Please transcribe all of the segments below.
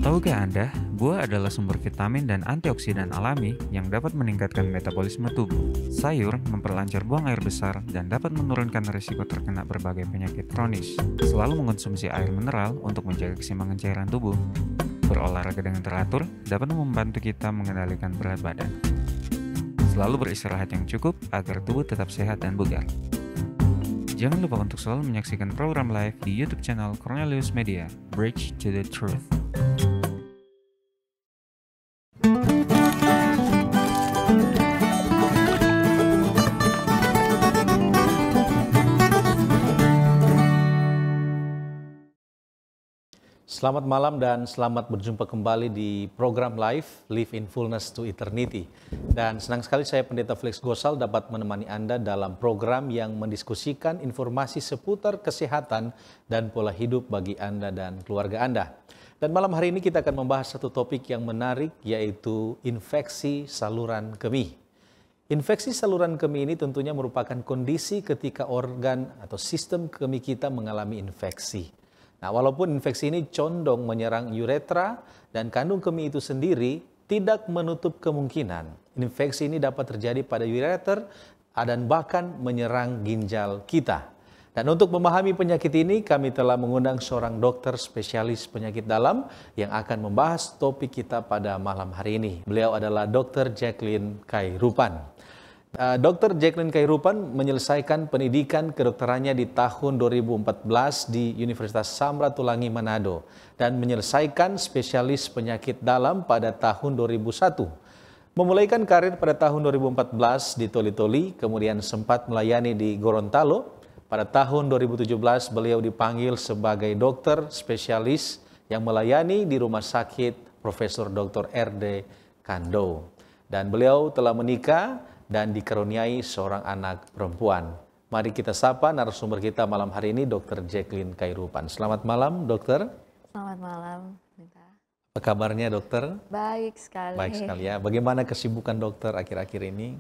Tahukah Anda, buah adalah sumber vitamin dan antioksidan alami yang dapat meningkatkan metabolisme tubuh. Sayur memperlancar buang air besar dan dapat menurunkan risiko terkena berbagai penyakit kronis. Selalu mengonsumsi air mineral untuk menjaga keseimbangan cairan tubuh. Berolahraga dengan teratur dapat membantu kita mengendalikan berat badan. Selalu beristirahat yang cukup agar tubuh tetap sehat dan bugar. Jangan lupa untuk selalu menyaksikan program live di YouTube channel Cornelius Media, Bridge to the Truth. Selamat malam dan selamat berjumpa kembali di program live Live in Fullness to Eternity. Dan senang sekali saya Pendeta Felix Gosal dapat menemani Anda dalam program yang mendiskusikan informasi seputar kesehatan dan pola hidup bagi Anda dan keluarga Anda. Dan malam hari ini kita akan membahas satu topik yang menarik, yaitu infeksi saluran kemih. Infeksi saluran kemih ini tentunya merupakan kondisi ketika organ atau sistem kemih kita mengalami infeksi. Nah, walaupun infeksi ini condong menyerang uretra dan kandung kemih itu sendiri, tidak menutup kemungkinan infeksi ini dapat terjadi pada ureter dan bahkan menyerang ginjal kita. Dan untuk memahami penyakit ini, kami telah mengundang seorang dokter spesialis penyakit dalam yang akan membahas topik kita pada malam hari ini. Beliau adalah Dr. Jacqueline Khairupan. Dr. Jacqueline Khairupan menyelesaikan pendidikan kedokterannya di tahun 2014 di Universitas Samratulangi Manado dan menyelesaikan spesialis penyakit dalam pada tahun 2001. Memulaikan karir pada tahun 2014 di Toli-Toli, kemudian sempat melayani di Gorontalo. Pada tahun 2017 beliau dipanggil sebagai dokter spesialis yang melayani di Rumah Sakit Profesor Dr. R.D. Kando. Dan beliau telah menikah dan dikaruniai seorang anak perempuan. Mari kita sapa narasumber kita malam hari ini, Dr. Jacqueline Khairupan. Selamat malam, dokter. Selamat malam. Apa kabarnya, dokter? Baik sekali. Baik sekali ya. Bagaimana kesibukan dokter akhir-akhir ini?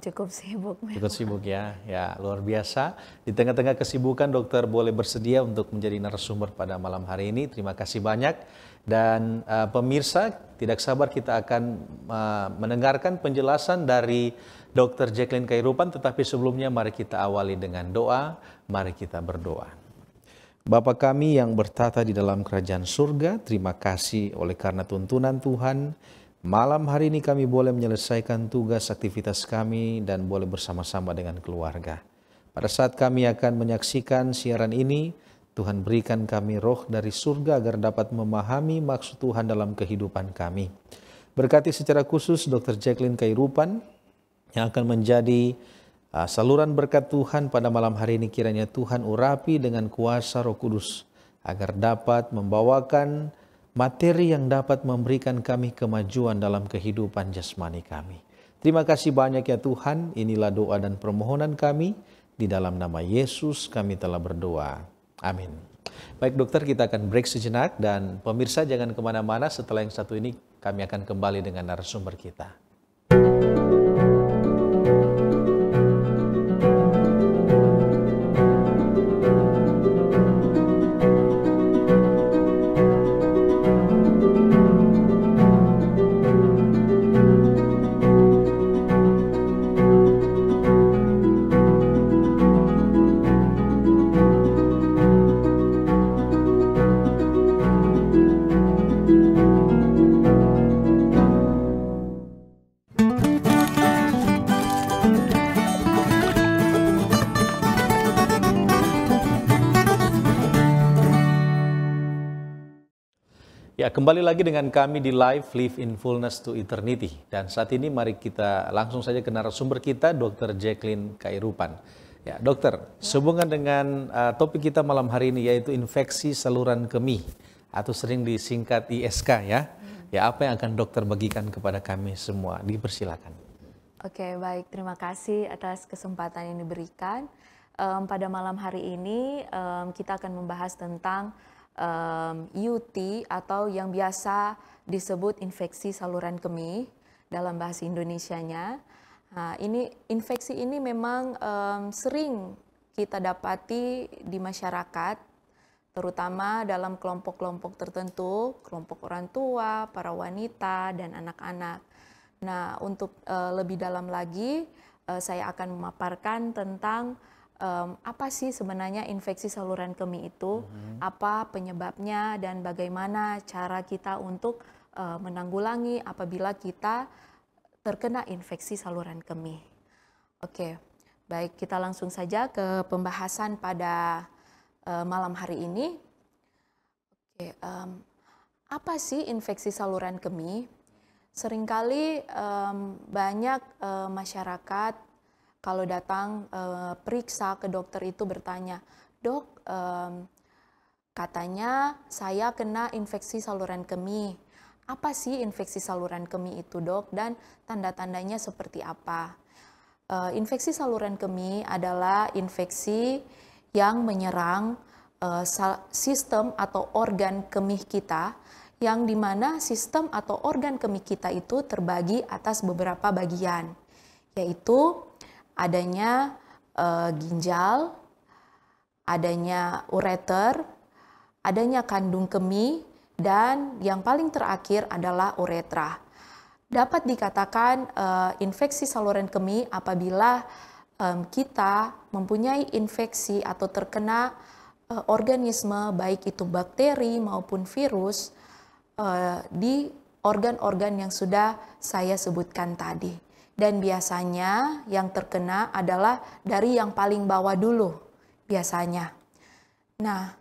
Cukup sibuk. Cukup sibuk ya. Ya, luar biasa. Di tengah-tengah kesibukan, dokter boleh bersedia untuk menjadi narasumber pada malam hari ini. Terima kasih banyak. Dan pemirsa, tidak sabar kita akan mendengarkan penjelasan dari Dr. Jacqueline Khairupan, tetapi sebelumnya mari kita awali dengan doa, mari kita berdoa. Bapa kami yang bertata di dalam kerajaan surga, terima kasih oleh karena tuntunan Tuhan, malam hari ini kami boleh menyelesaikan tugas aktivitas kami dan boleh bersama-sama dengan keluarga. Pada saat kami akan menyaksikan siaran ini, Tuhan berikan kami roh dari surga agar dapat memahami maksud Tuhan dalam kehidupan kami. Berkati secara khusus Dr. Jacqueline Khairupan yang akan menjadi saluran berkat Tuhan pada malam hari ini. Kiranya Tuhan urapi dengan kuasa Roh Kudus agar dapat membawakan materi yang dapat memberikan kami kemajuan dalam kehidupan jasmani kami. Terima kasih banyak ya Tuhan. Inilah doa dan permohonan kami. Di dalam nama Yesus kami telah berdoa. Amin. Baik dokter, kita akan break sejenak dan pemirsa jangan kemana-mana. Setelah yang satu ini kami akan kembali dengan narasumber kita. Ya, kembali lagi dengan kami di live Live in Fullness to Eternity. Dan saat ini mari kita langsung saja ke narasumber kita, Dr. Jacqueline Khairupan. Ya, dokter, sehubungan dengan topik kita malam hari ini yaitu infeksi saluran kemih atau sering disingkat ISK ya. Ya, apa yang akan dokter bagikan kepada kami semua? Dipersilakan. Oke, baik. Terima kasih atas kesempatan yang diberikan. Pada malam hari ini kita akan membahas tentang UT atau yang biasa disebut infeksi saluran kemih dalam bahasa Indonesianya. Nah, infeksi ini memang sering kita dapati di masyarakat, terutama dalam kelompok-kelompok tertentu, kelompok orang tua, para wanita, dan anak-anak. Nah, untuk lebih dalam lagi, saya akan memaparkan tentang apa sih sebenarnya infeksi saluran kemih itu, apa penyebabnya, dan bagaimana cara kita untuk menanggulangi apabila kita terkena infeksi saluran kemih. Oke, baik, kita langsung saja ke pembahasan pada malam hari ini. Oke, apa sih infeksi saluran kemih? Seringkali banyak masyarakat kalau datang periksa ke dokter itu bertanya, "Dok, katanya saya kena infeksi saluran kemih. Apa sih infeksi saluran kemih itu, Dok? Dan tanda-tandanya seperti apa?" Infeksi saluran kemih adalah infeksi yang menyerang sistem atau organ kemih kita, yang dimana sistem atau organ kemih kita itu terbagi atas beberapa bagian, yaitu adanya ginjal, adanya ureter, adanya kandung kemih, dan yang paling terakhir adalah uretra. Dapat dikatakan infeksi saluran kemih apabila kita mempunyai infeksi atau terkena organisme, baik itu bakteri maupun virus, di organ-organ yang sudah saya sebutkan tadi. Dan biasanya yang terkena adalah dari yang paling bawah dulu, biasanya. Nah,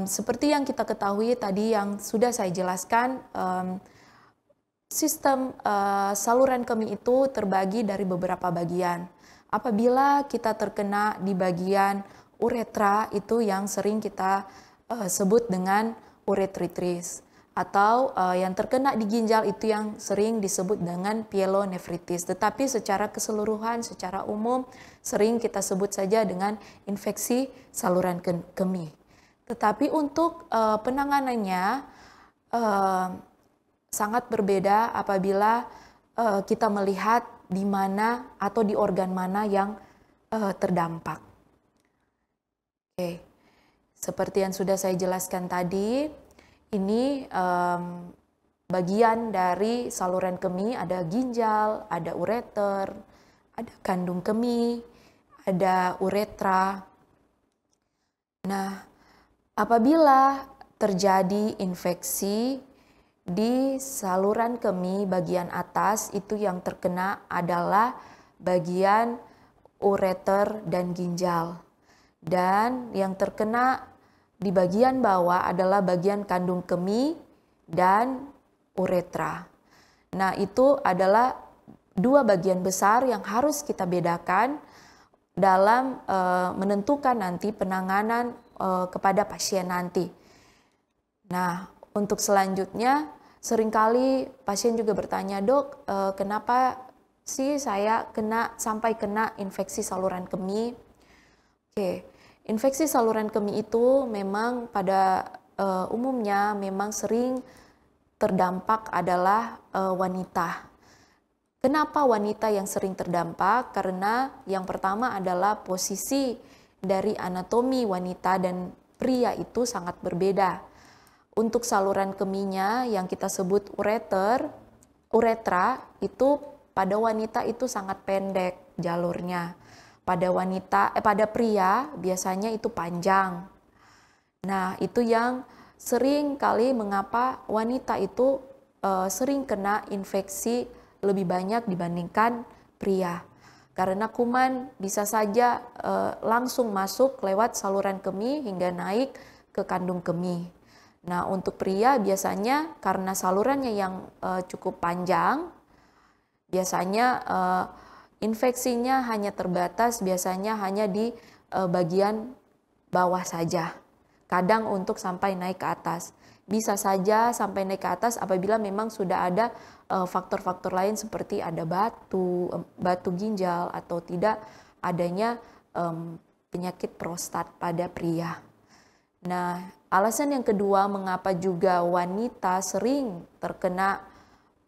seperti yang kita ketahui tadi yang sudah saya jelaskan, sistem saluran kemih itu terbagi dari beberapa bagian. Apabila kita terkena di bagian uretra, itu yang sering kita sebut dengan uretritis. Atau yang terkena di ginjal itu yang sering disebut dengan pyelonefritis. Tetapi secara keseluruhan, secara umum, sering kita sebut saja dengan infeksi saluran kemih. Tetapi untuk penanganannya sangat berbeda apabila kita melihat di mana atau di organ mana yang terdampak. Oke, seperti yang sudah saya jelaskan tadi, ini bagian dari saluran kemih, ada ginjal, ada ureter, ada kandung kemih, ada uretra. Nah, apabila terjadi infeksi di saluran kemih bagian atas, itu yang terkena adalah bagian ureter dan ginjal. Dan yang terkena di bagian bawah adalah bagian kandung kemih dan uretra. Nah, itu adalah dua bagian besar yang harus kita bedakan dalam menentukan nanti penanganan kepada pasien nanti. Nah, untuk selanjutnya, seringkali pasien juga bertanya, "Dok, kenapa sih saya sampai kena infeksi saluran kemih?" Oke, infeksi saluran kemih itu memang pada umumnya memang sering terdampak adalah wanita. Kenapa wanita yang sering terdampak? Karena yang pertama adalah posisi dari anatomi wanita dan pria itu sangat berbeda. Untuk saluran kemihnya yang kita sebut uretra, itu pada wanita itu sangat pendek jalurnya. Pada pria biasanya itu panjang. Nah, itu yang sering kali mengapa wanita itu sering kena infeksi lebih banyak dibandingkan pria. Karena kuman bisa saja langsung masuk lewat saluran kemih hingga naik ke kandung kemih. Nah, untuk pria biasanya karena salurannya yang cukup panjang, biasanya infeksinya hanya terbatas, biasanya hanya di bagian bawah saja. Kadang untuk sampai naik ke atas. Bisa saja sampai naik ke atas apabila memang sudah ada faktor-faktor lain seperti ada batu ginjal, atau tidak adanya penyakit prostat pada pria. Nah, alasan yang kedua mengapa juga wanita sering terkena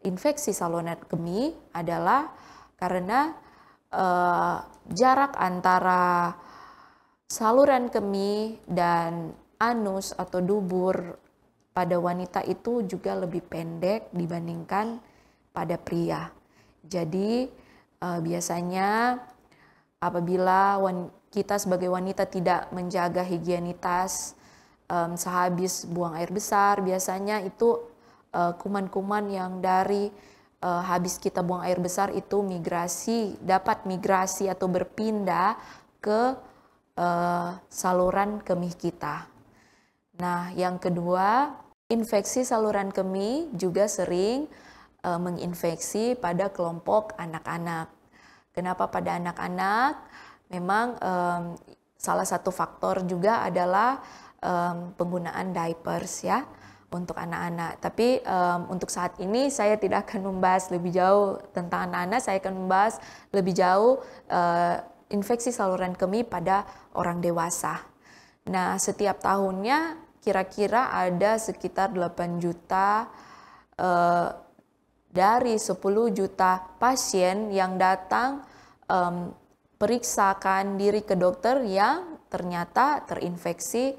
infeksi saluran kemih adalah karena jarak antara saluran kemih dan anus atau dubur pada wanita itu juga lebih pendek dibandingkan pada pria. Jadi biasanya apabila kita sebagai wanita tidak menjaga higienitas sehabis buang air besar, biasanya itu kuman-kuman yang dari habis kita buang air besar itu dapat migrasi atau berpindah ke saluran kemih kita. Nah, yang kedua, infeksi saluran kemih juga sering menginfeksi pada kelompok anak-anak. Kenapa pada anak-anak? Memang salah satu faktor juga adalah penggunaan diapers ya untuk anak-anak. Tapi untuk saat ini saya tidak akan membahas lebih jauh tentang anak-anak. Saya akan membahas lebih jauh infeksi saluran kemih pada orang dewasa. Nah, setiap tahunnya kira-kira ada sekitar 8 juta dari 10 juta pasien yang datang periksakan diri ke dokter yang ternyata terinfeksi,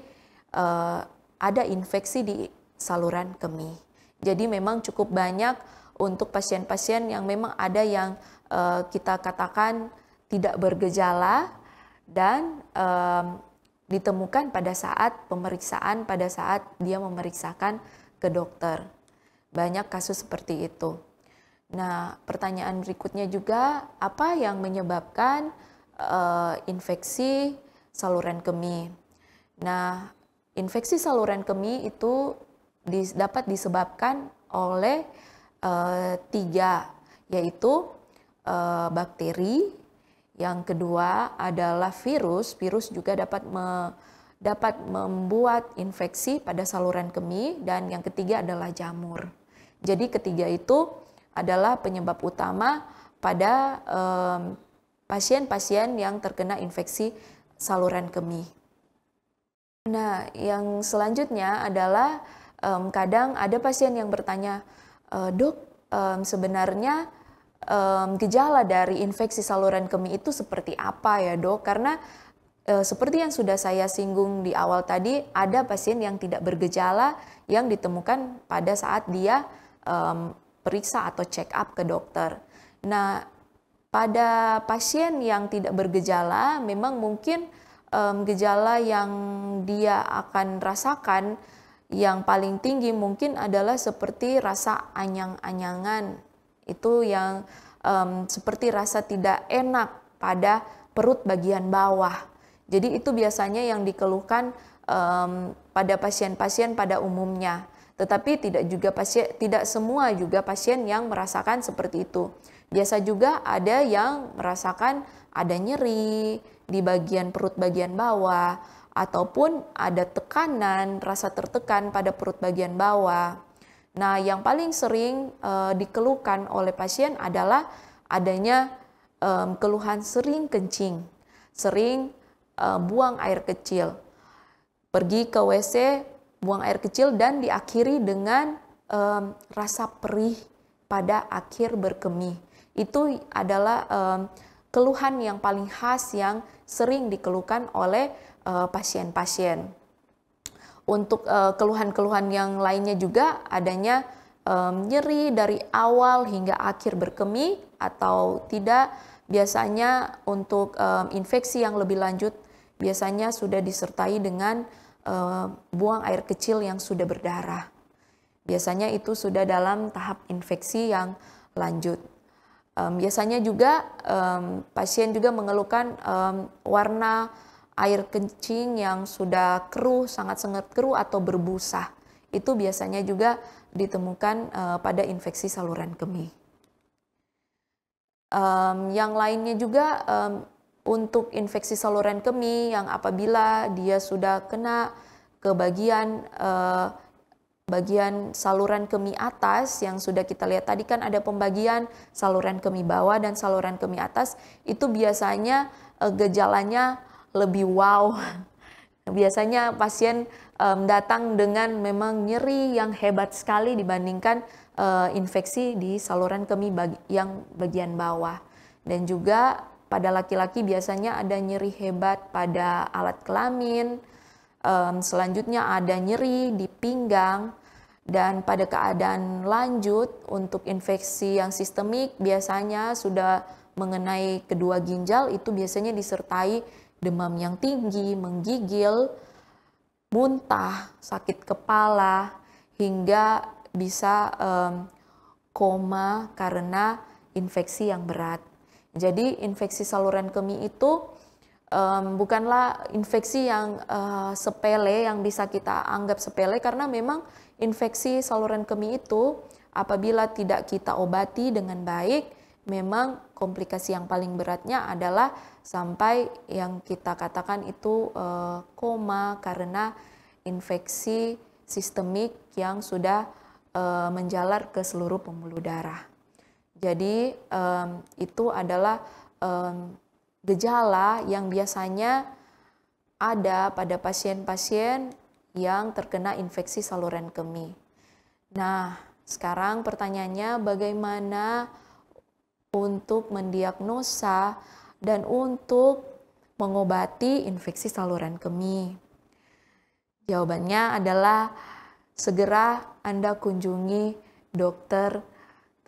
ada infeksi di saluran kemih. Jadi memang cukup banyak untuk pasien-pasien yang memang ada yang kita katakan tidak bergejala dan ditemukan pada saat pemeriksaan, pada saat dia memeriksakan ke dokter. Banyak kasus seperti itu. Nah, pertanyaan berikutnya juga, apa yang menyebabkan infeksi saluran kemih? Nah, infeksi saluran kemih itu dapat disebabkan oleh 3, yaitu bakteri. Yang kedua adalah virus. Virus juga dapat membuat infeksi pada saluran kemih, dan yang ketiga adalah jamur. Jadi ketiga itu adalah penyebab utama pada pasien-pasien yang terkena infeksi saluran kemih. Nah, yang selanjutnya adalah kadang ada pasien yang bertanya, dok, sebenarnya gejala dari infeksi saluran kemih itu seperti apa ya dok? Karena seperti yang sudah saya singgung di awal tadi, ada pasien yang tidak bergejala yang ditemukan pada saat dia periksa atau check up ke dokter. Nah, pada pasien yang tidak bergejala, memang mungkin gejala yang dia akan rasakan yang paling tinggi mungkin adalah seperti rasa anyang-anyangan. Itu yang seperti rasa tidak enak pada perut bagian bawah. Jadi itu biasanya yang dikeluhkan pada pasien-pasien pada umumnya. Tetapi tidak semua juga pasien yang merasakan seperti itu. Biasa juga ada yang merasakan ada nyeri di bagian perut bagian bawah, ataupun ada tekanan, rasa tertekan pada perut bagian bawah. Nah, yang paling sering dikeluhkan oleh pasien adalah adanya keluhan sering kencing, sering buang air kecil, pergi ke WC, buang air kecil, dan diakhiri dengan rasa perih pada akhir berkemih. Itu adalah keluhan yang paling khas yang sering dikeluhkan oleh pasien-pasien. Untuk keluhan-keluhan yang lainnya juga adanya nyeri dari awal hingga akhir berkemih atau tidak. Biasanya untuk infeksi yang lebih lanjut biasanya sudah disertai dengan buang air kecil yang sudah berdarah. Biasanya itu sudah dalam tahap infeksi yang lanjut. Biasanya juga pasien juga mengeluhkan warna air kencing yang sudah keruh, sangat-sangat keruh atau berbusa. Itu biasanya juga ditemukan pada infeksi saluran kemih. Yang lainnya juga untuk infeksi saluran kemih yang apabila dia sudah kena ke bagian saluran kemih atas yang sudah kita lihat tadi, kan ada pembagian saluran kemih bawah dan saluran kemih atas, itu biasanya gejalanya lebih wow. Biasanya pasien datang dengan memang nyeri yang hebat sekali dibandingkan infeksi di saluran kemih yang bagian bawah. Dan juga pada laki-laki biasanya ada nyeri hebat pada alat kelamin, Selanjutnya ada nyeri di pinggang, dan pada keadaan lanjut untuk infeksi yang sistemik biasanya sudah mengenai kedua ginjal, itu biasanya disertai demam yang tinggi, menggigil, muntah, sakit kepala, hingga bisa koma karena infeksi yang berat. Jadi infeksi saluran kemih itu bukanlah infeksi yang sepele, yang bisa kita anggap sepele, karena memang infeksi saluran kemih itu apabila tidak kita obati dengan baik, memang komplikasi yang paling beratnya adalah sampai yang kita katakan itu koma karena infeksi sistemik yang sudah menjalar ke seluruh pembuluh darah. Jadi itu adalah gejala yang biasanya ada pada pasien-pasien yang terkena infeksi saluran kemih. Nah, sekarang pertanyaannya bagaimana untuk mendiagnosa dan untuk mengobati infeksi saluran kemih? Jawabannya adalah segera Anda kunjungi dokter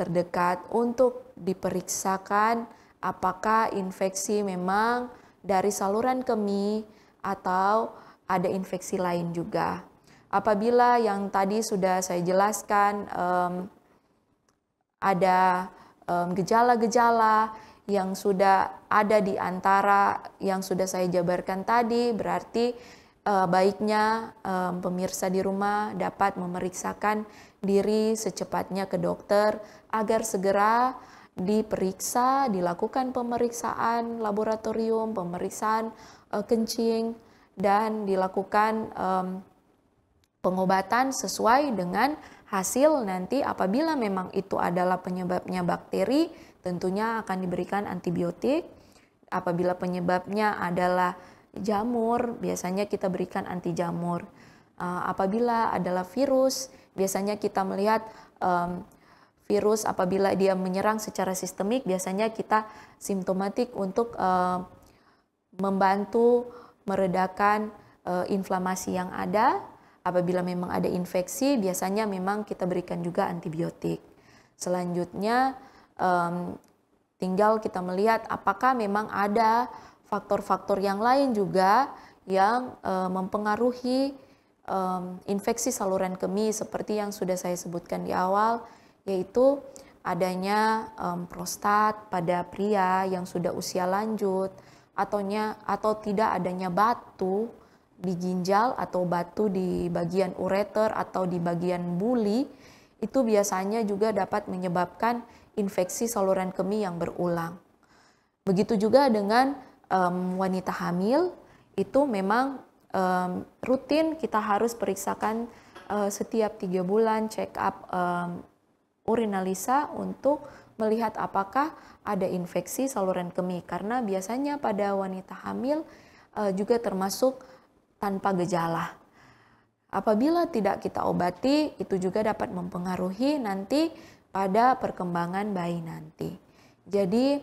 terdekat untuk diperiksakan apakah infeksi memang dari saluran kemih atau ada infeksi lain juga. Apabila yang tadi sudah saya jelaskan ada gejala-gejala yang sudah ada di antara yang sudah saya jabarkan tadi, berarti baiknya pemirsa di rumah dapat memeriksakan diri secepatnya ke dokter agar segera diperiksa, dilakukan pemeriksaan laboratorium, pemeriksaan kencing, dan dilakukan pengobatan sesuai dengan hasil nanti. Apabila memang itu adalah penyebabnya bakteri, tentunya akan diberikan antibiotik. Apabila penyebabnya adalah jamur, biasanya kita berikan anti jamur. Apabila adalah virus, biasanya kita melihat virus apabila dia menyerang secara sistemik, biasanya kita simptomatik untuk membantu meredakan inflamasi yang ada. Apabila memang ada infeksi, biasanya memang kita berikan juga antibiotik. Selanjutnya tinggal kita melihat apakah memang ada faktor-faktor yang lain juga yang mempengaruhi infeksi saluran kemih seperti yang sudah saya sebutkan di awal, yaitu adanya prostat pada pria yang sudah usia lanjut, atau tidak adanya batu di ginjal atau batu di bagian ureter atau di bagian buli, itu biasanya juga dapat menyebabkan infeksi saluran kemih yang berulang. Begitu juga dengan wanita hamil, itu memang rutin kita harus periksakan setiap 3 bulan check up urinalisa untuk melihat apakah ada infeksi saluran kemih, karena biasanya pada wanita hamil juga termasuk tanpa gejala. Apabila tidak kita obati, itu juga dapat mempengaruhi nanti pada perkembangan bayi nanti. Jadi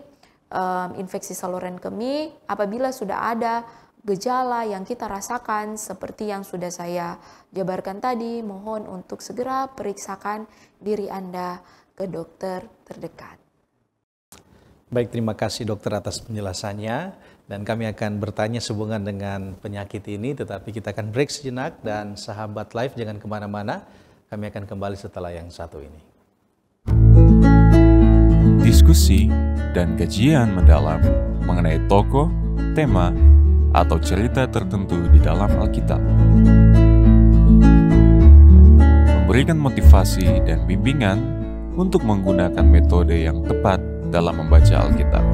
infeksi saluran kemih apabila sudah ada gejala yang kita rasakan seperti yang sudah saya jabarkan tadi, mohon untuk segera periksakan diri Anda ke dokter terdekat. Baik, terima kasih dokter atas penjelasannya, dan kami akan bertanya sehubungan dengan penyakit ini, tetapi kita akan break sejenak, dan sahabat live jangan kemana-mana, kami akan kembali setelah yang satu ini. Diskusi dan kajian mendalam mengenai tokoh, tema, atau cerita tertentu di dalam Alkitab. Memberikan motivasi dan bimbingan untuk menggunakan metode yang tepat dalam membaca Alkitab.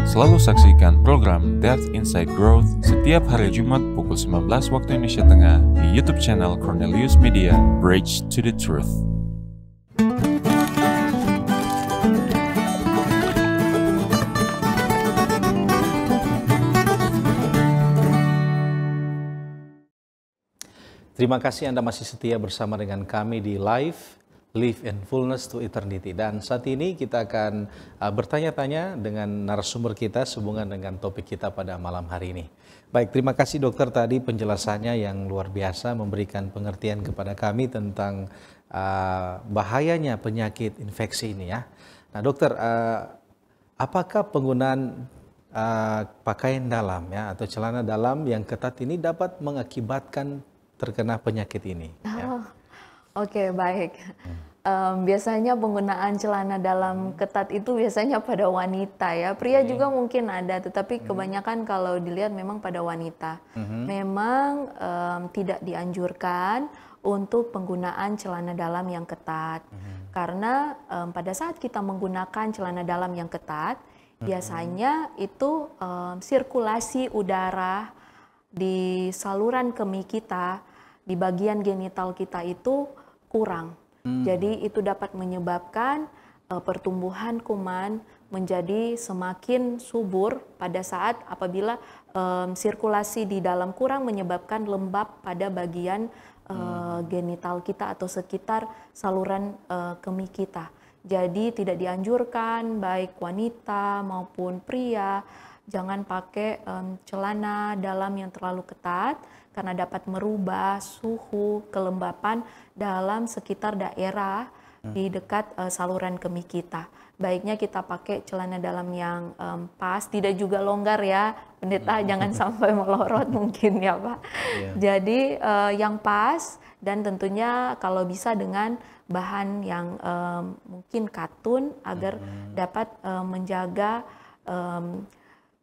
Selalu saksikan program Depth Insight Growth setiap hari Jumat pukul 19 waktu Indonesia Tengah di YouTube channel Cornelius Media, Bridge to the Truth. Terima kasih Anda masih setia bersama dengan kami di Live Live in Fullness to Eternity. Dan saat ini kita akan bertanya-tanya dengan narasumber kita sehubungan dengan topik kita pada malam hari ini. Baik, terima kasih dokter tadi penjelasannya yang luar biasa, memberikan pengertian kepada kami tentang bahayanya penyakit infeksi ini ya. Nah dokter, apakah penggunaan pakaian dalam ya atau celana dalam yang ketat ini dapat mengakibatkan terkena penyakit ini? Ya? Oke, baik. Biasanya penggunaan celana dalam ketat itu biasanya pada wanita ya. Pria juga mungkin ada, tetapi kebanyakan kalau dilihat memang pada wanita. Memang tidak dianjurkan untuk penggunaan celana dalam yang ketat. Karena pada saat kita menggunakan celana dalam yang ketat, biasanya itu sirkulasi udara di saluran kemih kita, di bagian genital kita itu kurang. Jadi itu dapat menyebabkan pertumbuhan kuman menjadi semakin subur pada saat apabila sirkulasi di dalam kurang, menyebabkan lembab pada bagian genital kita atau sekitar saluran kemih kita. Jadi tidak dianjurkan baik wanita maupun pria jangan pakai celana dalam yang terlalu ketat karena dapat merubah suhu kelembapan dalam sekitar daerah di dekat saluran kemih kita. Baiknya kita pakai celana dalam yang pas, tidak juga longgar ya, pendeta jangan sampai melorot mungkin ya Pak. Jadi yang pas dan tentunya kalau bisa dengan bahan yang mungkin katun agar dapat menjaga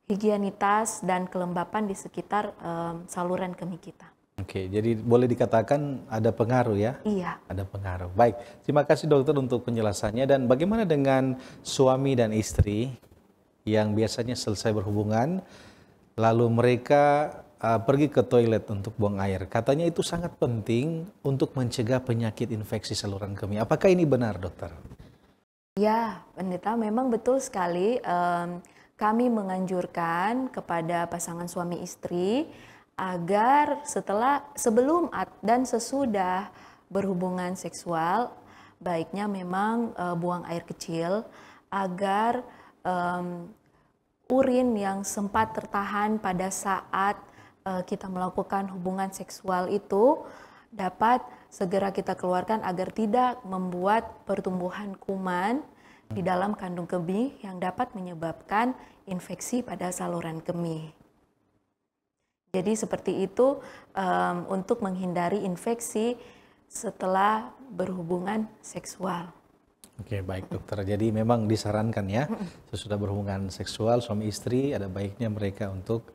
higienitas dan kelembapan di sekitar saluran kemih kita. Oke, jadi boleh dikatakan ada pengaruh ya? Iya. Ada pengaruh. Baik, terima kasih dokter untuk penjelasannya. Dan bagaimana dengan suami dan istri yang biasanya selesai berhubungan, lalu mereka pergi ke toilet untuk buang air? Katanya itu sangat penting untuk mencegah penyakit infeksi saluran kemih. Apakah ini benar dokter? Ya, pendeta memang betul sekali. Kami menganjurkan kepada pasangan suami istri agar sebelum dan sesudah berhubungan seksual, baiknya memang buang air kecil agar urin yang sempat tertahan pada saat kita melakukan hubungan seksual itu dapat segera kita keluarkan agar tidak membuat pertumbuhan kuman di dalam kandung kemih yang dapat menyebabkan infeksi pada saluran kemih. Jadi seperti itu untuk menghindari infeksi setelah berhubungan seksual. Oke, baik dokter. Jadi memang disarankan ya, sesudah berhubungan seksual suami istri ada baiknya mereka untuk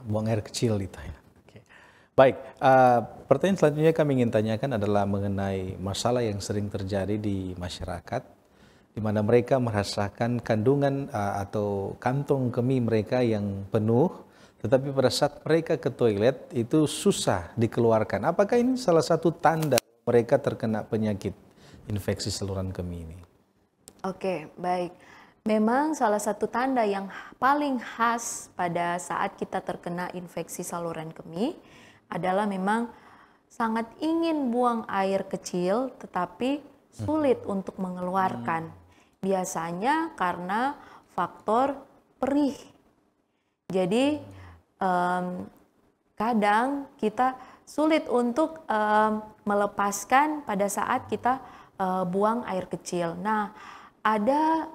buang air kecil gitu ya. Oke. Baik, pertanyaan selanjutnya kami ingin tanyakan adalah mengenai masalah yang sering terjadi di masyarakat, di mana mereka merasakan kandungan atau kantong kemih mereka yang penuh, tetapi pada saat mereka ke toilet itu susah dikeluarkan. Apakah ini salah satu tanda mereka terkena penyakit infeksi saluran kemih ini? Oke, baik. Memang salah satu tanda yang paling khas pada saat kita terkena infeksi saluran kemih adalah memang sangat ingin buang air kecil tetapi sulit untuk mengeluarkan. Biasanya karena faktor perih. Jadi kadang kita sulit untuk melepaskan pada saat kita buang air kecil. Nah, ada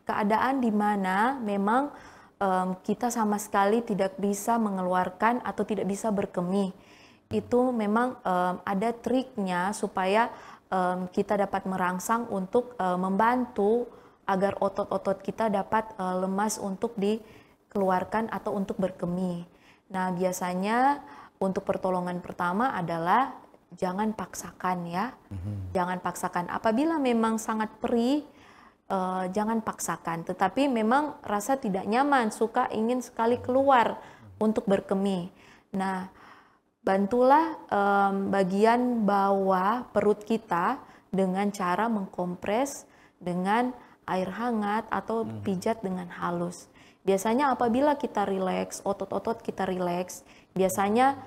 keadaan di mana memang kita sama sekali tidak bisa mengeluarkan atau tidak bisa berkemih. Itu memang ada triknya supaya kita dapat merangsang untuk membantu agar otot-otot kita dapat lemas untuk dikeluarkan atau untuk berkemih. Nah, biasanya untuk pertolongan pertama adalah jangan paksakan ya. Jangan paksakan. Apabila memang sangat perih, jangan paksakan. Tetapi memang rasa tidak nyaman, suka ingin sekali keluar untuk berkemih. Nah, bantulah bagian bawah perut kita dengan cara mengkompres dengan air hangat atau pijat dengan halus. Biasanya apabila kita rileks, otot-otot kita rileks, biasanya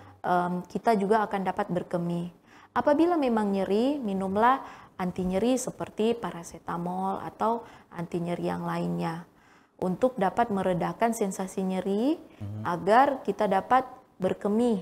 kita juga akan dapat berkemih. Apabila memang nyeri, minumlah anti nyeri seperti paracetamol atau anti nyeri yang lainnya untuk dapat meredakan sensasi nyeri agar kita dapat berkemih,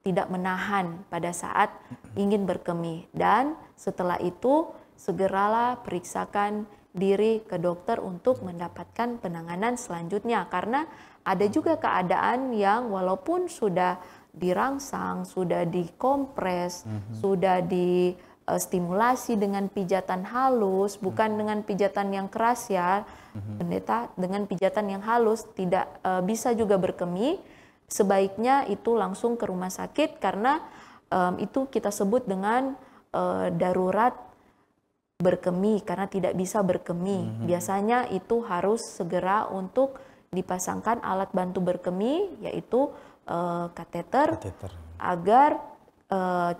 tidak menahan pada saat ingin berkemih. Dan setelah itu segeralah periksakan diri ke dokter untuk mendapatkan penanganan selanjutnya, karena ada juga keadaan yang walaupun sudah dirangsang, sudah dikompres, sudah distimulasi dengan pijatan halus, bukan dengan pijatan yang keras ya, pendeta, dengan pijatan yang halus tidak bisa juga berkemih. Sebaiknya itu langsung ke rumah sakit, karena itu kita sebut dengan darurat berkemih, karena tidak bisa berkemih. Biasanya itu harus segera untuk dipasangkan alat bantu berkemih, yaitu kateter, agar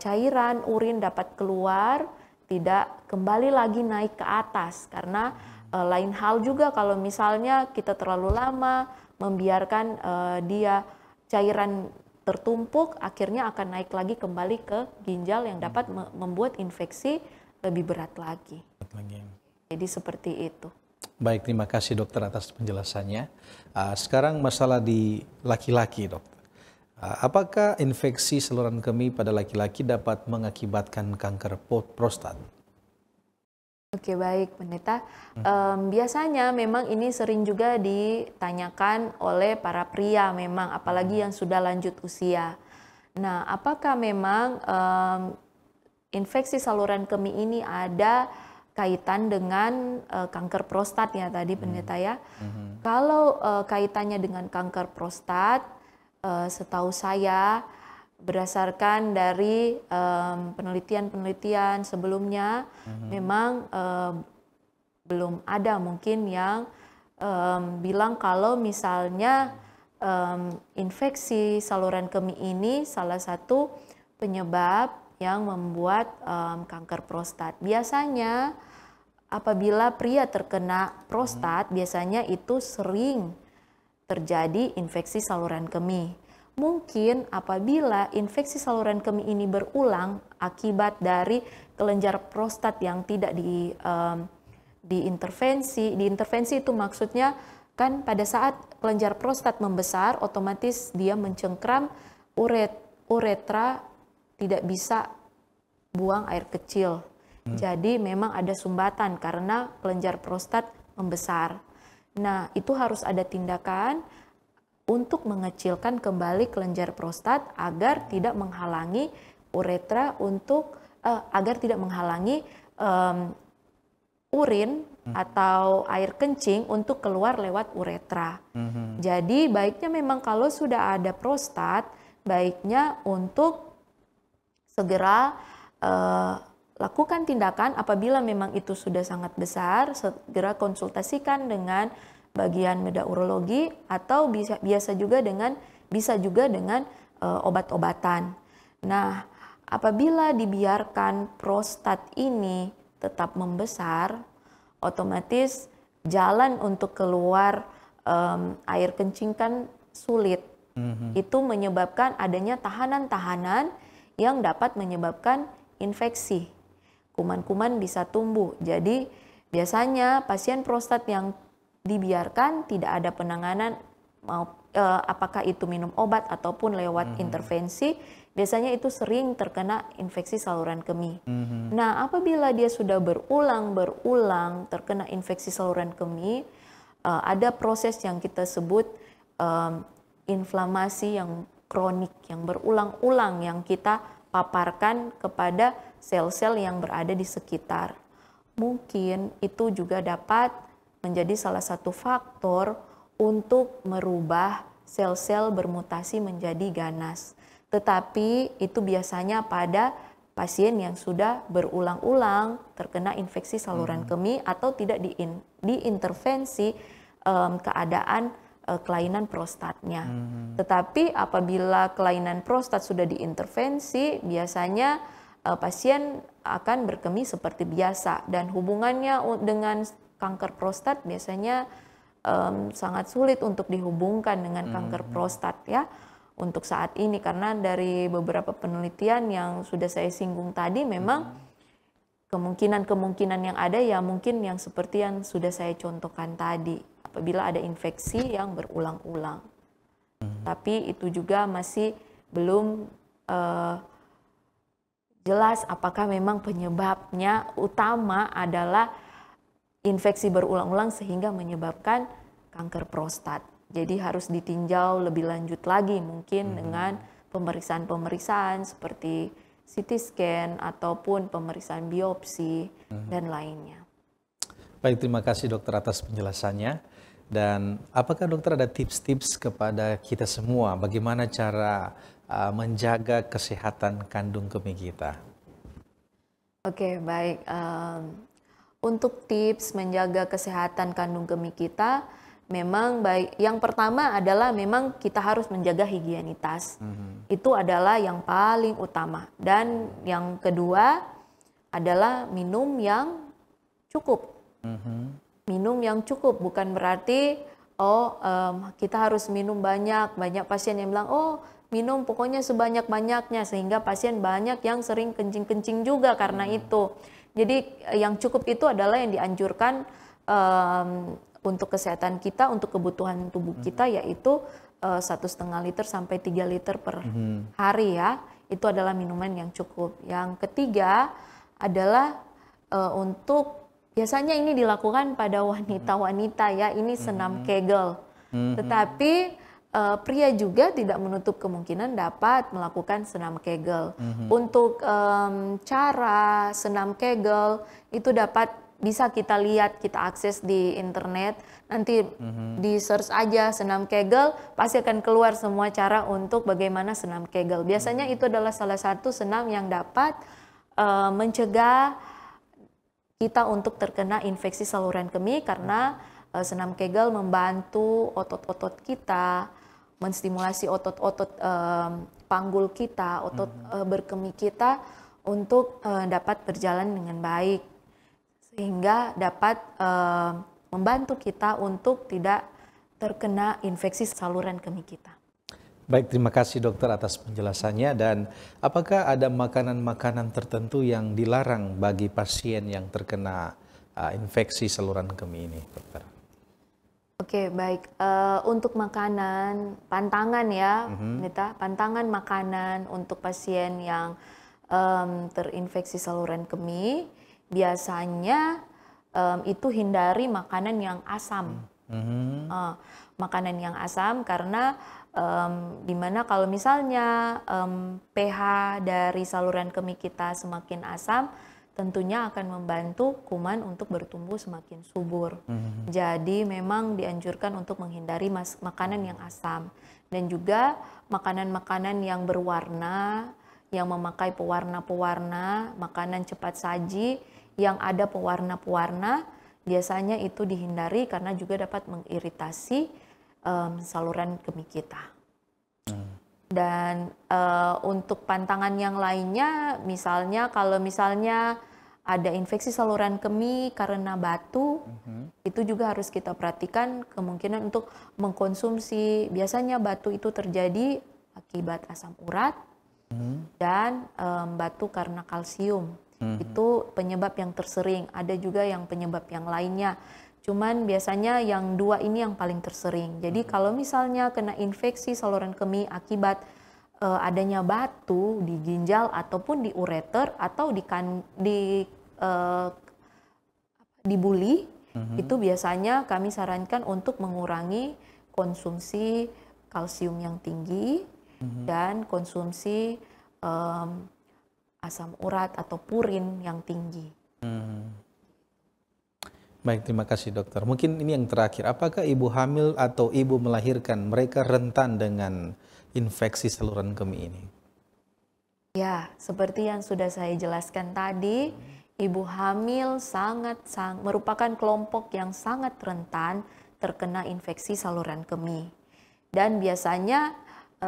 cairan urin dapat keluar, tidak kembali lagi naik ke atas. Karena lain hal juga kalau misalnya kita terlalu lama membiarkan dia cairan tertumpuk, akhirnya akan naik lagi kembali ke ginjal yang dapat membuat infeksi lebih berat lagi. Jadi seperti itu. Baik, terima kasih dokter atas penjelasannya. Sekarang masalah di laki-laki, dokter. Apakah infeksi saluran kemih pada laki-laki dapat mengakibatkan kanker prostat? Oke, baik pendeta. Biasanya memang ini sering juga ditanyakan oleh para pria memang, apalagi yang sudah lanjut usia. Nah, apakah memang infeksi saluran kemih ini ada kaitan dengan kanker prostat ya tadi pendeta ya? Kalau kaitannya dengan kanker prostat, setahu saya berdasarkan dari penelitian-penelitian sebelumnya, memang belum ada mungkin yang bilang kalau misalnya infeksi saluran kemih ini salah satu penyebab yang membuat kanker prostat. Biasanya apabila pria terkena prostat, biasanya itu sering terjadi infeksi saluran kemih. Mungkin apabila infeksi saluran kemih ini berulang akibat dari kelenjar prostat yang tidak diintervensi itu maksudnya kan pada saat kelenjar prostat membesar, otomatis dia mencengkram uretra, tidak bisa buang air kecil. Jadi memang ada sumbatan karena kelenjar prostat membesar. Nah, itu harus ada tindakan untuk mengecilkan kembali kelenjar prostat agar tidak menghalangi uretra agar tidak menghalangi urin atau air kencing untuk keluar lewat uretra. Jadi baiknya memang kalau sudah ada prostat, baiknya untuk segera lakukan tindakan. Apabila memang itu sudah sangat besar, segera konsultasikan dengan bagian bedah urologi atau bisa juga dengan obat-obatan. Nah, apabila dibiarkan prostat ini tetap membesar, otomatis jalan untuk keluar air kencing kan sulit. Itu menyebabkan adanya tahanan-tahanan yang dapat menyebabkan infeksi. Kuman-kuman bisa tumbuh. Jadi biasanya pasien prostat yang dibiarkan tidak ada penanganan, apakah itu minum obat ataupun lewat intervensi, biasanya itu sering terkena infeksi saluran kemih. Nah, apabila dia sudah berulang-berulang terkena infeksi saluran kemih, ada proses yang kita sebut inflamasi yang kronik, yang berulang-ulang, yang kita paparkan kepada sel-sel yang berada di sekitar. Mungkin itu juga dapat menjadi salah satu faktor untuk merubah sel-sel bermutasi menjadi ganas. Tetapi itu biasanya pada pasien yang sudah berulang-ulang terkena infeksi saluran kemih atau tidak diintervensi keadaan kelainan prostatnya. Tetapi apabila kelainan prostat sudah diintervensi, biasanya pasien akan berkemih seperti biasa, dan hubungannya dengan kanker prostat biasanya sangat sulit untuk dihubungkan dengan kanker prostat ya. untuk saat ini, karena dari beberapa penelitian yang sudah saya singgung tadi memang kemungkinan-kemungkinan yang ada ya mungkin yang seperti yang sudah saya contohkan tadi, apabila ada infeksi yang berulang-ulang. Tapi itu juga masih belum jelas apakah memang penyebabnya utama adalah infeksi berulang-ulang sehingga menyebabkan kanker prostat. Jadi harus ditinjau lebih lanjut lagi mungkin dengan pemeriksaan-pemeriksaan seperti CT scan ataupun pemeriksaan biopsi dan lainnya. Baik, terima kasih dokter atas penjelasannya. Dan apakah dokter ada tips-tips kepada kita semua bagaimana cara menjaga kesehatan kandung kemih kita? Oke, baik. Untuk tips menjaga kesehatan kandung kemih kita, memang baik. Yang pertama adalah memang kita harus menjaga higienitas. Itu adalah yang paling utama. Dan yang kedua adalah minum yang cukup. Minum yang cukup bukan berarti kita harus minum banyak. Banyak pasien yang bilang minum pokoknya sebanyak-banyaknya, sehingga pasien banyak yang sering kencing-kencing juga karena itu. Jadi yang cukup itu adalah yang dianjurkan untuk kesehatan kita, untuk kebutuhan tubuh kita, yaitu 1,5 liter sampai 3 liter per hari ya. Itu adalah minuman yang cukup. Yang ketiga adalah untuk biasanya ini dilakukan pada wanita-wanita ya, ini senam Kegel. Tetapi pria juga tidak menutup kemungkinan dapat melakukan senam Kegel. Untuk cara senam Kegel itu bisa kita lihat, kita akses di internet. Nanti di search aja senam Kegel, pasti akan keluar semua cara untuk bagaimana senam Kegel. Biasanya itu adalah salah satu senam yang dapat mencegah kita untuk terkena infeksi saluran kemih, karena senam Kegel membantu otot-otot kita, menstimulasi otot-otot panggul kita, otot berkemih kita untuk dapat berjalan dengan baik, sehingga dapat membantu kita untuk tidak terkena infeksi saluran kemih kita. Baik, terima kasih dokter atas penjelasannya. Dan apakah ada makanan-makanan tertentu yang dilarang bagi pasien yang terkena infeksi saluran kemih ini, dokter? Oke, baik. Untuk makanan, pantangan ya, pantangan makanan untuk pasien yang terinfeksi saluran kemih, biasanya itu hindari makanan yang asam. Makanan yang asam karena dimana kalau misalnya pH dari saluran kemih kita semakin asam, tentunya akan membantu kuman untuk bertumbuh semakin subur. Jadi memang dianjurkan untuk menghindari makanan yang asam, dan juga makanan-makanan yang berwarna, yang memakai pewarna-pewarna, makanan cepat saji yang ada pewarna-pewarna, biasanya itu dihindari karena juga dapat mengiritasi saluran kemih kita. Dan untuk pantangan yang lainnya, misalnya kalau misalnya ada infeksi saluran kemih karena batu, itu juga harus kita perhatikan kemungkinan untuk mengkonsumsi. Biasanya batu itu terjadi akibat asam urat dan batu karena kalsium. Itu penyebab yang tersering. Ada juga yang penyebab yang lainnya. Cuman biasanya yang dua ini yang paling tersering. Jadi kalau misalnya kena infeksi saluran kemih akibat adanya batu di ginjal ataupun di ureter atau di buli, itu biasanya kami sarankan untuk mengurangi konsumsi kalsium yang tinggi dan konsumsi asam urat atau purin yang tinggi. Baik, terima kasih dokter. Mungkin ini yang terakhir, apakah ibu hamil atau ibu melahirkan mereka rentan dengan infeksi saluran kemih ini? Ya, seperti yang sudah saya jelaskan tadi, ibu hamil merupakan kelompok yang sangat rentan terkena infeksi saluran kemih. Dan biasanya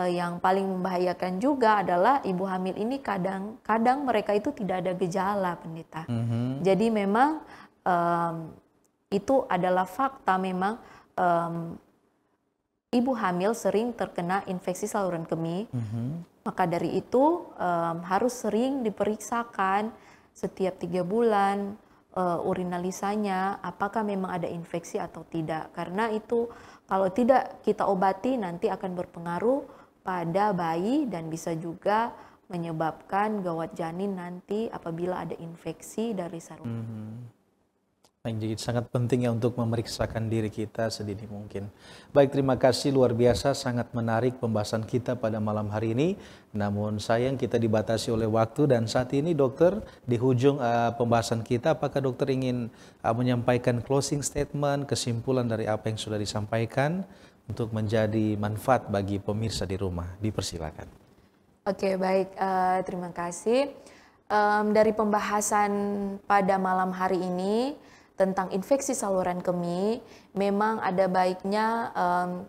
yang paling membahayakan juga adalah ibu hamil ini kadang mereka itu tidak ada gejala, pendeta. Jadi memang itu adalah fakta memang ibu hamil sering terkena infeksi saluran kemih. Maka dari itu harus sering diperiksakan setiap 3 bulan urinalisanya apakah memang ada infeksi atau tidak. Karena itu kalau tidak kita obati nanti akan berpengaruh pada bayi dan bisa juga menyebabkan gawat janin nanti apabila ada infeksi dari saluran. Jadi sangat penting ya untuk memeriksakan diri kita sedini mungkin. Baik, terima kasih luar biasa, sangat menarik pembahasan kita pada malam hari ini. Namun sayang kita dibatasi oleh waktu dan saat ini dokter di ujung pembahasan kita, apakah dokter ingin menyampaikan closing statement, kesimpulan dari apa yang sudah disampaikan untuk menjadi manfaat bagi pemirsa di rumah? Dipersilakan. Oke, baik. Terima kasih. Dari pembahasan pada malam hari ini tentang infeksi saluran kemih, memang ada baiknya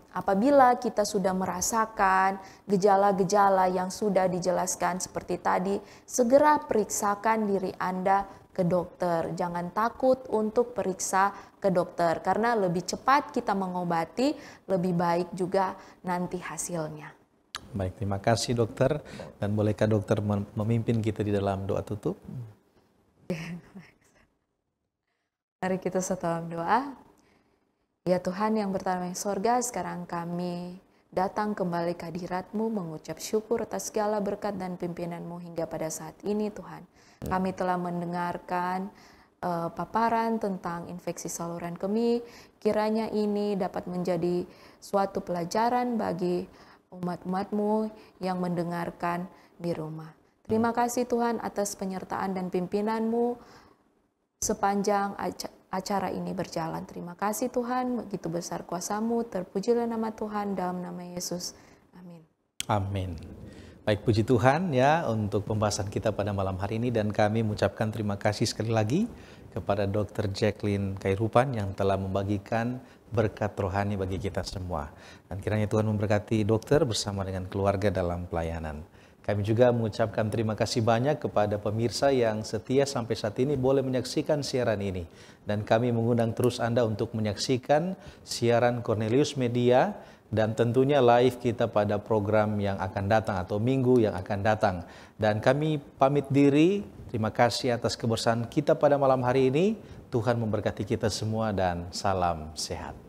apabila kita sudah merasakan gejala-gejala yang sudah dijelaskan seperti tadi, segera periksakan diri Anda ke dokter. Jangan takut untuk periksa ke dokter, karena lebih cepat kita mengobati, lebih baik juga nanti hasilnya. Baik, terima kasih dokter. Dan bolehkah dokter memimpin kita di dalam doa tutup? Mari kita dalam doa. Ya Tuhan yang bertata di sorga, sekarang kami datang kembali ke hadirat-Mu mengucap syukur atas segala berkat dan pimpinan-Mu hingga pada saat ini Tuhan. Kami telah mendengarkan paparan tentang infeksi saluran kemih. Kiranya ini dapat menjadi suatu pelajaran bagi umat-umat-Mu yang mendengarkan di rumah. Terima kasih Tuhan atas penyertaan dan pimpinan-Mu sepanjang acara ini berjalan. Terima kasih Tuhan, begitu besar kuasa-Mu, terpujilah nama Tuhan dalam nama Yesus. Amin. Amin. Baik, puji Tuhan ya untuk pembahasan kita pada malam hari ini, dan kami mengucapkan terima kasih sekali lagi kepada Dr. Jacqueline Khairupan yang telah membagikan berkat rohani bagi kita semua. Dan kiranya Tuhan memberkati dokter bersama dengan keluarga dalam pelayanan. Kami juga mengucapkan terima kasih banyak kepada pemirsa yang setia sampai saat ini boleh menyaksikan siaran ini. Dan kami mengundang terus Anda untuk menyaksikan siaran Cornelius Media dan tentunya live kita pada program yang akan datang atau minggu yang akan datang. Dan kami pamit diri, terima kasih atas kebersamaan kita pada malam hari ini. Tuhan memberkati kita semua dan salam sehat.